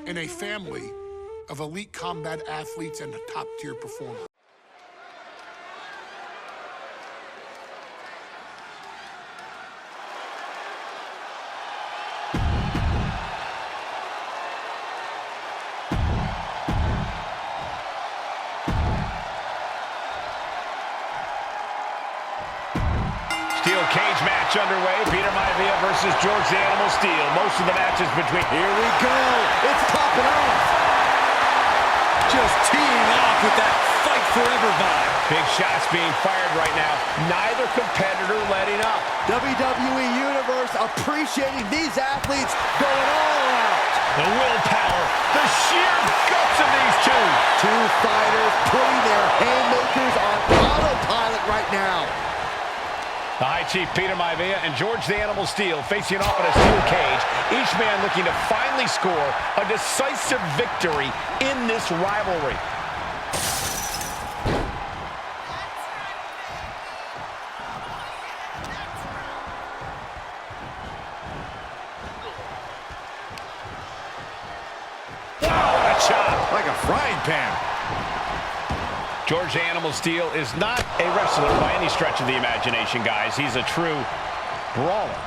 in a family of elite combat athletes and top-tier performers. Steel cage match underway. Peter Maivia versus George the Animal Steel. Most of the matches between... Here we go. It's popping off. Just teeing off with that fight forever vibe. Big shots being fired right now. Neither competitor letting up. WWE Universe appreciating these athletes going all out. The willpower, the sheer guts of these two. Two fighters putting their haymakers on autopilot right now. The High Chief Peter Maivia and George the Animal Steel facing off in a steel cage. Each man looking to finally score a decisive victory in this rivalry. Wow, what a chop! Like a frying pan. George the Animal Steel is not a wrestler by any stretch of the imagination, guys. He's a true brawler.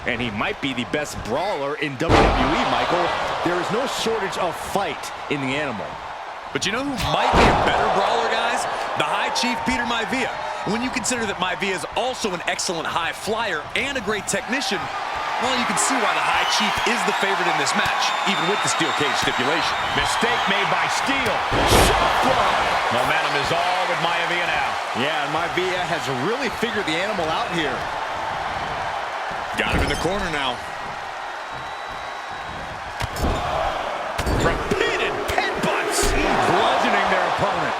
And he might be the best brawler in WWE, Michael. There is no shortage of fight in the Animal. But you know who might be a better brawler, guys? The High Chief Peter Maivia. When you consider that Maivia is also an excellent high flyer and a great technician, well, you can see why the High Chief is the favorite in this match, even with the steel cage stipulation. Mistake made by Steel. Shot block. Momentum is all with Maivia now. Yeah, and Maivia has really figured the Animal out here. Got him in the corner now. Repeated headbutts. Bludgeoning their opponent.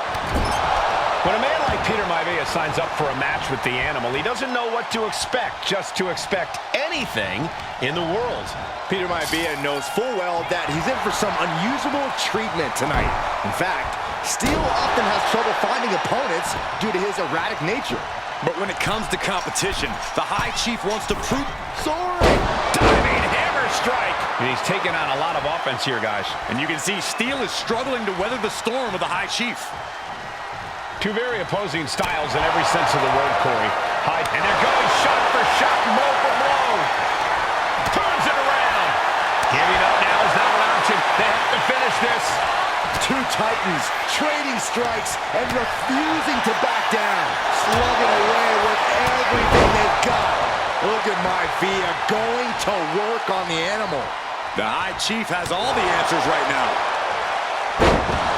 When a man like Peter Maivia signs up for a match with the Animal, he doesn't know what to expect, just to expect anything in the world. Peter Maivia knows full well that he's in for some unusual treatment tonight. In fact, Steel often has trouble finding opponents due to his erratic nature. But when it comes to competition, the High Chief wants to prove... Soaring! Diving hammer strike! And he's taking on a lot of offense here, guys. And you can see Steel is struggling to weather the storm of the High Chief. Two very opposing styles in every sense of the word, Corey. And they're going shot for shot, blow for blow. Turns it around. Giving up now is not an option. They have to finish this. Two titans trading strikes and refusing to back down. Slugging away with everything they've got. Look at Maivia going to work on the Animal. The High Chief has all the answers right now.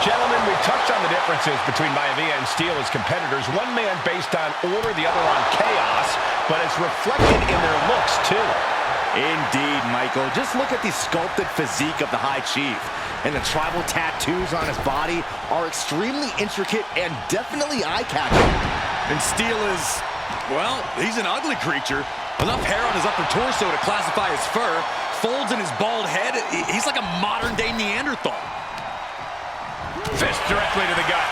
Gentlemen, we've touched on the differences between Maivia and Steel as competitors. One man based on order, the other on chaos, but it's reflected in their looks, too. Indeed, Michael. Just look at the sculpted physique of the High Chief. And the tribal tattoos on his body are extremely intricate and definitely eye-catching. And Steel is, well, he's an ugly creature. Enough hair on his upper torso to classify as fur. Folds in his bald head. He's like a modern-day Neanderthal. Fist directly to the gut.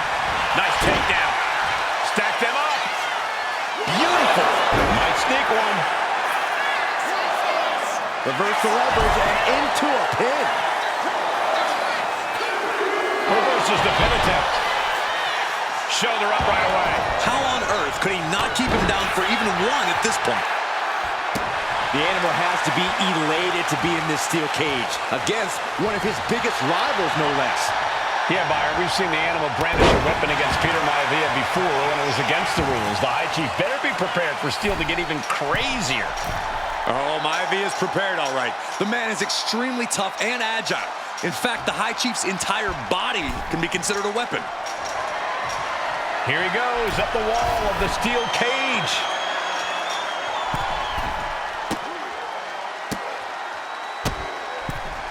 Nice takedown. Stack them up. Beautiful. Might sneak one. Reverse the leverage and into a pin. Reverses the pin attempt. Shoulder up right away. How on earth could he not keep him down for even one at this point? The Animal has to be elated to be in this steel cage against one of his biggest rivals, no less. Yeah, Byron, we've seen the Animal brandish a weapon against Peter Maivia before when it was against the rules. The High Chief better be prepared for Steel to get even crazier. Oh, Maivia is prepared, all right. The man is extremely tough and agile. In fact, the High Chief's entire body can be considered a weapon. Here he goes, up the wall of the steel cage.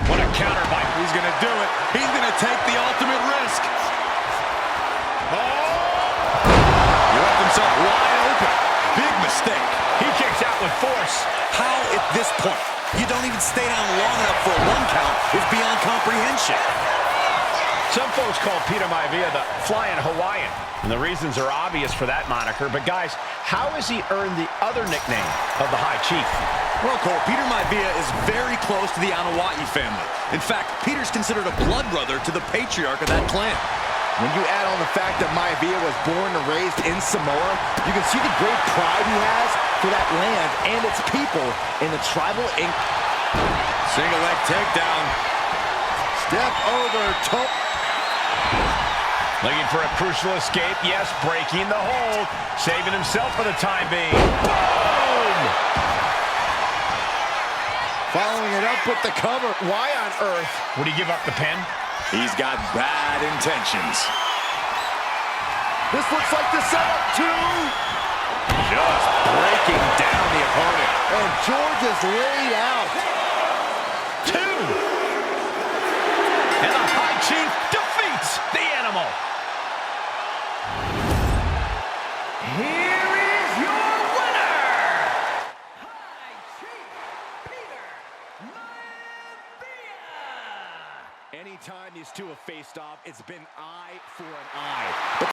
What a counter by... He's going to do it. He's going to take the ultimate risk. Oh! He left himself wide open. Big mistake. He kicks out with force. How, at this point, you don't even stay down long enough for a one count is beyond comprehension. Some folks call Peter Maivia the Flying Hawaiian. And the reasons are obvious for that moniker, but guys, how has he earned the other nickname of the High Chief? Well, Cole, Peter Maivia is very close to the Anoa'i family. In fact, Peter's considered a blood brother to the patriarch of that clan. When you add on the fact that Maivia was born and raised in Samoa, you can see the great pride he has for that land and its people in the tribal ink. Single leg takedown. Step over toe. Looking for a crucial escape. Yes, breaking the hold. Saving himself for the time being. Boom! Following it up with the cover. Why on earth would he give up the pin? He's got bad intentions. This looks like the setup too. Just breaking down the opponent. And George is laid out. 2. And the High Chief defeats the animal. Here is your winner, High Chief Peter Maivia. Anytime these two have faced off, it's been eye for an eye.